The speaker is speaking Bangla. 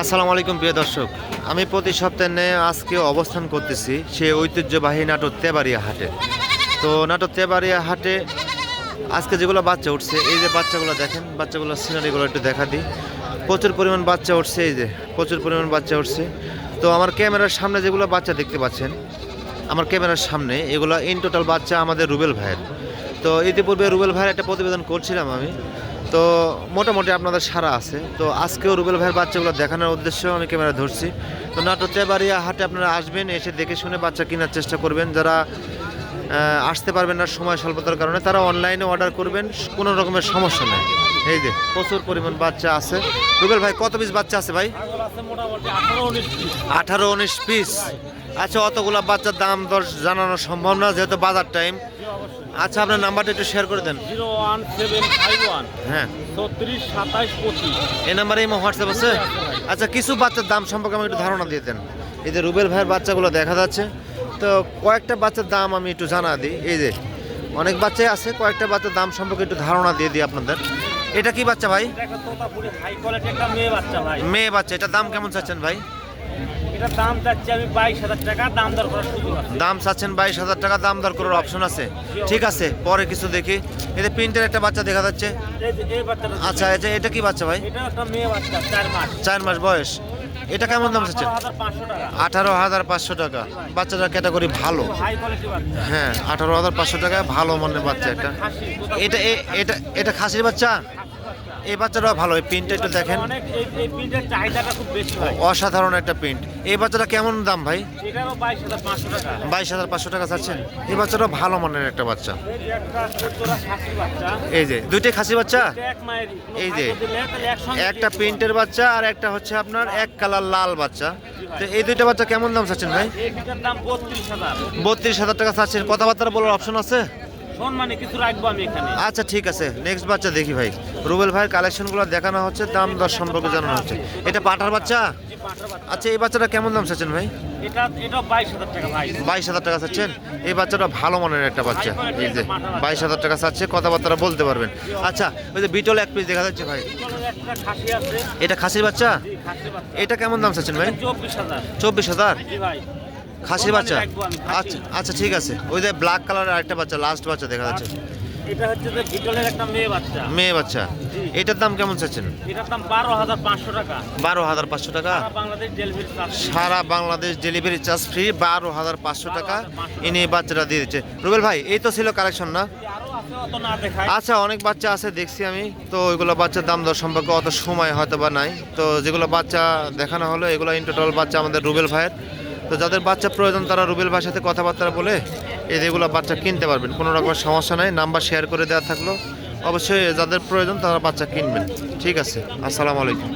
আসসালামু আলাইকুম প্রিয় দর্শক, আমি প্রতি সপ্তাহে নিয়ে আজকে অবস্থান করতেছি সেই ঐতিহ্যবাহী নাটোর তেবাড়িয়া হাটে। তো নাটোর তেবাড়িয়া হাটে আজকে যেগুলো বাচ্চা উঠছে, এই যে বাচ্চাগুলো দেখেন, বাচ্চাগুলোর সিনারিগুলো একটু দেখা দিই। প্রচুর পরিমাণ বাচ্চা উঠছে, এই যে প্রচুর পরিমাণ বাচ্চা উঠছে। তো আমার ক্যামেরার সামনে যেগুলো বাচ্চা দেখতে পাচ্ছেন, আমার ক্যামেরার সামনে এগুলো ইন টোটাল বাচ্চা আমাদের রুবেল ভাইয়ের। তো ইতিপূর্বে রুবেল ভাইয়ের একটা প্রতিবেদন করছিলাম আমি, তো মোটামুটি আপনাদের সারা আছে। তো আজকেও রুবেল ভাইয়ের বাচ্চাগুলো দেখানোর উদ্দেশ্যে আমি ক্যামেরা ধরছি। তো নাটোর তেবাড়িয়া হাটে আপনারা আসবেন, এসে দেখে শুনে বাচ্চা কেনার চেষ্টা করবেন। যারা আসতে পারবেন না সময় স্বল্পতার কারণে, তারা অনলাইনে অর্ডার করবেন, কোনো রকমের সমস্যা নেই। এই যে প্রচুর পরিমাণ বাচ্চা আছে। রুবেল ভাই কত পিস বাচ্চা আছে ভাই? 18-19 পিস। আচ্ছা, অতগুলা বাচ্চার দাম দর জানানো সম্ভব না যেহেতু বাজার টাইম। আচ্ছা, আপনার নাম্বারটা একটু শেয়ার করে দেন। 01751 হ্যাঁ, 34 27 25। এই নাম্বারে হোয়াটসঅ্যাপ আছে? আচ্ছা, কিছু বাচ্চার দাম সম্পর্কে আমাকে একটু ধারণা দিয়ে দেন। এই যে রুবেল ভাইয়ের বাচ্চাগুলো দেখা যাচ্ছে, তো কয়েকটা বাচ্চার দাম আমি একটু জানা দিই। এই যে অনেক বাচ্চাই আছে, কয়েকটা বাচ্চার দাম সম্পর্কে একটু ধারণা দিয়ে দিই আপনাদের। এটা কি বাচ্চা ভাই? একটা তোতাপুরি হাই কোয়ালিটি একটা মেয়ে বাচ্চা ভাই। মেয়ে বাচ্চা। এটার দাম কেমন চাচ্ছেন ভাই? এটার দাম চাচ্ছি আমি 22,000 টাকা, দাম দর করার সুযোগ আছে। দাম চাচ্ছেন 22,000 টাকা, দাম দর করার অপশন আছে। ঠিক আছে, পরে কিছু দেখি। এতে প্রিন্টের একটা বাচ্চা দেখা যাচ্ছে। এই বাচ্চাটা আচ্ছা, এটা কি বাচ্চা ভাই? এটা একটা মেয়ে বাচ্চা, 4 মাস। 4 মাস বয়স। এটা কেমন দাম চাচ্ছেন? 18,500 টাকা। 18,500 টাকা। বাচ্চাটার ক্যাটাগরি ভালো। হাই কোয়ালিটি বাচ্চা। হ্যাঁ, 18,500 টাকায় ভালো মানের বাচ্চা একটা। এটা এটা খাসির বাচ্চা। এই বাচ্চাটা ভালো, এই প্রিন্টটা একটু দেখেন, অনেক এই প্রিন্টের চাহিদাটা খুব বেশি ভাই। অসাধারণ একটা প্রিন্ট। এই বাচ্চাটা কেমন দাম ভাই? এটারও 22,500 টাকা। 22,500 টাকা চাচ্ছেন। এই বাচ্চাটা ভালো মানের একটা বাচ্চা। এই যে একটা চোরা খাসি বাচ্চা। এই যে দুইটাই খাসি বাচ্চা। এক মায়েরই। এই যে একসঙ্গে একটা প্রিন্টের বাচ্চা আর একটা হচ্ছে আপনার এক কালার লাল বাচ্চা। তো এই দুইটা বাচ্চা কেমন দাম চাচ্ছেন ভাই? এই দুটার দাম 32,000। 32,000 টাকা চাচ্ছেন। কথাবার্তা বলার অপশন আছে? সম্মানে কিছু রাখবো আমি এখানে। আচ্ছা, ঠিক আছে, নেক্সট বাচ্চা দেখি ভাই। রুবেল ভাইয়ের কালেকশনগুলো দেখানো হচ্ছে, দাম দর সম্পর্কে জানানো হচ্ছে। এটা পাঠার বাচ্চা। জি, পাঁঠা বাচ্চা। আচ্ছা, এই বাচ্চাটা কেমন দাম চাচ্ছেন ভাই? এটা 22,000 টাকা ভাই। 22,000 টাকা চাচ্ছেন। এই বাচ্চাটা ভালো মানের একটা বাচ্চা। এই যে 22,000 টাকা চাচ্ছে, কথাবার্তা বলতে পারবেন। আচ্ছা, ওই যে বিটল এক পিস দেখা যাচ্ছে ভাই। বিটলের একটা খাসি আছে। এটা খাসির বাচ্চা। জি, খাসি বাচ্চা। এটা কেমন দাম চাচ্ছেন ভাই? 24,000। 24,000। জি ভাই। খাসির বাচ্চা। রাখবো আমি, খাসি। আচ্ছা আচ্ছা, ঠিক আছে। ওই যে ব্ল্যাক কালারের আরেকটা বাচ্চা, লাস্ট বাচ্চা দেখা যাচ্ছে। এটা হচ্ছে যে বিটলের একটা মেয়ে বাচ্চা। মেয়ে বাচ্চা। এটার দাম কেমন চাচ্ছেন? এটার দাম 12,500 টাকা। 12,500 টাকা। সারা বাংলাদেশ ডেলিভারি চার্জ। সারা বাংলাদেশ ডেলিভারি চার্জ ফ্রি। 12,500 টাকা ইনি এই বাচ্চাটা দিয়ে দিচ্ছে। রুবেল ভাই, এই তো ছিল কালেকশন না? আরো আছে, অত না দেখায়। আচ্ছা, অনেক বাচ্চা আছে দেখছি আমি। তো ওইগুলো বাচ্চার দাম দর সম্পর্কে অত সময় হয়তো বা নাই। তো যেগুলো বাচ্চা দেখানো হলো এগুলো ইন টোটাল বাচ্চা আমাদের রুবেল ভাইয়ের। তো যাদের বাচ্চা প্রয়োজন তারা রুবেল ভাইয়ের সাথে কথাবার্তা বলে এগুলো বাচ্চা কিনতে পারবেন, কোনো রকমের সমস্যা নাই। নাম্বার শেয়ার করে দেওয়া থাকলো, অবশ্যই যাদের প্রয়োজন তারা বাচ্চা কিনবেন। ঠিক আছে, আসসালামু আলাইকুম।